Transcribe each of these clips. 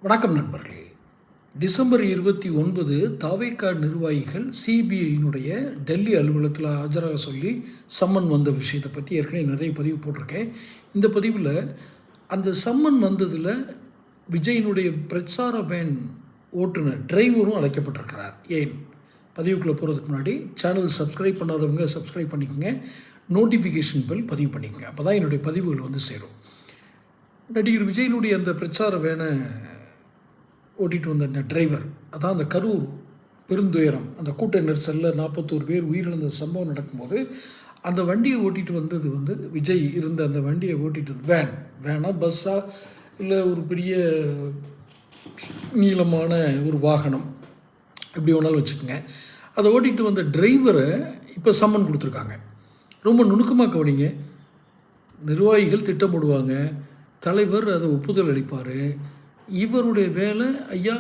வணக்கம் நண்பர்களே. டிசம்பர் 29 தாவேகா நிர்வாகிகள் சிபிஐயினுடைய டெல்லி அலுவலகத்தில் ஆஜராக சொல்லி சம்மன் வந்த விஷயத்தை பற்றி ஏற்கனவே நிறைய பதிவு போட்டிருக்கேன். இந்த பதிவில் அந்த சம்மன் வந்ததில் விஜயினுடைய பிரச்சார வேன் ஓட்டுநர் டிரைவரும் அழைக்கப்பட்டிருக்கிறார். ஏன் பதிவுக்குள்ளே போகிறதுக்கு முன்னாடி சேனல் சப்ஸ்கிரைப் பண்ணாதவங்க சப்ஸ்கிரைப் பண்ணிக்கோங்க, நோட்டிஃபிகேஷன் பெல் பதிவு பண்ணிக்கோங்க. அப்போ தான் என்னுடைய பதிவுகள் வந்து சேரும். நடிகர் விஜயினுடைய அந்த பிரச்சார வேனை ஓட்டிகிட்டு வந்த அந்த டிரைவர், அதான் அந்த கரூர் பெருந்துயரம், அந்த கூட்ட நெரிசலில் 41 பேர் உயிரிழந்த சம்பவம் நடக்கும்போது அந்த வண்டியை ஓட்டிகிட்டு வந்தது வந்து விஜய் இருந்த அந்த வண்டியை ஓட்டிகிட்டு வேனா பஸ்ஸா இல்லை ஒரு பெரிய நீளமான ஒரு வாகனம் எப்படி வேணாலும் வச்சுக்கோங்க, அதை ஓட்டிகிட்டு வந்த டிரைவரை இப்போ சம்மன் கொடுத்துருக்காங்க. ரொம்ப நுணுக்கமாக கவனிங்க. நிர்வாகிகள் திட்டமிடுவாங்க, தலைவர் அதை ஒப்புதல் அளிப்பார். இவருடைய வேலை, ஐயா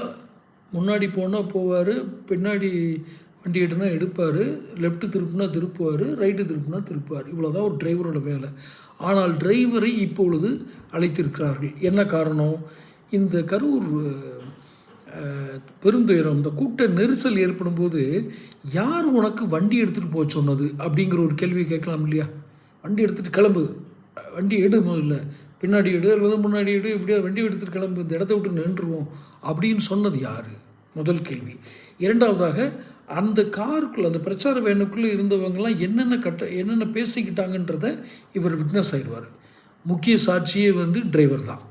முன்னாடி போனால் போவார், பின்னாடி வண்டி எடுனா எடுப்பார், லெஃப்ட்டு திருப்புனா திருப்புவார், ரைட்டு திருப்புனா திருப்புவார். இவ்வளோ தான் ஒரு டிரைவரோட வேலை. ஆனால் டிரைவரை இப்பொழுது அழைத்திருக்கிறார்கள். என்ன காரணம்? இந்த கரூர் பெருந்துயரம், இந்த கூட்ட நெரிசல் ஏற்படும் போது யார் உனக்கு வண்டி எடுத்துகிட்டு போக சொன்னது அப்படிங்கிற ஒரு கேள்வியை கேட்கலாம் இல்லையா? வண்டி எடுத்துகிட்டு கிளம்பு, வண்டி எடு, முதல்ல பின்னாடி எடு அல்லது முன்னாடி எடு, எப்படியா வண்டி எடுத்துகிட்டு கிளம்பு, இந்த இடத்த விட்டு நின்றுவோம் அப்படின்னு சொன்னது யார்? முதல் கேள்வி. இரண்டாவதாக, அந்த காருக்குள்ளே, அந்த பிரச்சார வேனுக்குள்ளே இருந்தவங்கலாம் என்னென்ன பேசிக்கிட்டாங்கன்றதை இவர் விட்னஸ் ஆயிடுவார். முக்கிய சாட்சியே வந்து டிரைவர் தான்.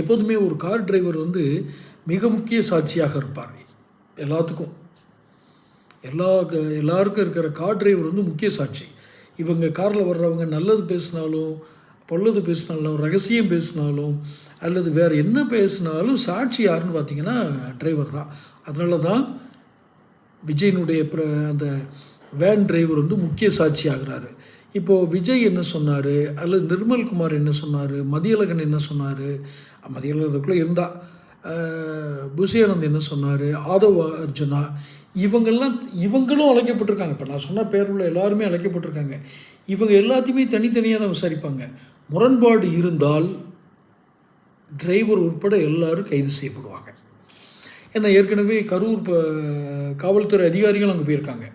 எப்போதுமே ஒரு கார் டிரைவர் வந்து மிக முக்கிய சாட்சியாக இருப்பார். எல்லாத்துக்கும் எல்லாருக்கும் இருக்கிற கார் டிரைவர் வந்து முக்கிய சாட்சி. இவங்க காரில் வர்றவங்க நல்லது பேசினாலும் பொல்லது பேசினாலும் ரகசியம் பேசினாலும் அல்லது வேறு என்ன பேசினாலும் சாட்சி யாருன்னு பார்த்தீங்கன்னா டிரைவர் தான். அதனால தான் விஜயினுடைய அந்த வேன் டிரைவர் வந்து முக்கிய சாட்சி ஆகிறாரு. இப்போது விஜய் என்ன சொன்னார், அல்லது நிர்மல்குமார் என்ன சொன்னார், மதியழகன் என்ன சொன்னார், மதியழகனுக்குள்ளே இருந்தால் புஷியானந்த் என்ன சொன்னார், ஆதவ் அர்ஜுனா, இவங்களும் அழைக்கப்பட்டிருக்காங்க. இப்போ நான் சொன்ன பேருள்ள எல்லாருமே அழைக்கப்பட்டிருக்காங்க. இவங்க எல்லாத்தையுமே தனித்தனியாக தான் விசாரிப்பாங்க. முரண்பாடு இருந்தால் டிரைவர் உட்பட எல்லாரும் கைது செய்யப்படுவாங்க. ஏன்னா ஏற்கனவே கரூர் காவல்துறை அதிகாரிகள் அங்கே போயிருக்காங்க.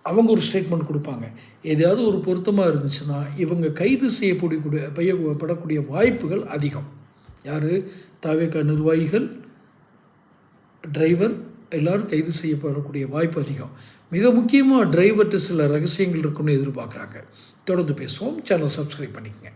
அவங்க ஒரு ஸ்டேட்மெண்ட் கொடுப்பாங்க. எதையாவது ஒரு பொருத்தமாக இருந்துச்சுன்னா இவங்க கைது செய்யப்படக்கூடிய வாய்ப்புகள் அதிகம். யார்? தாவேகா நிர்வாகிகள், டிரைவர் எல்லோரும் கைது செய்யப்படக்கூடிய வாய்ப்பு அதிகம். மிக முக்கியமாக டிரைவர்கிட்ட சில ரகசியங்கள் இருக்குன்னு எதிர்பார்க்குறாங்க. தொடர்ந்து பேசுவோம். சேனல் சப்ஸ்கிரைப் பண்ணிக்கங்க.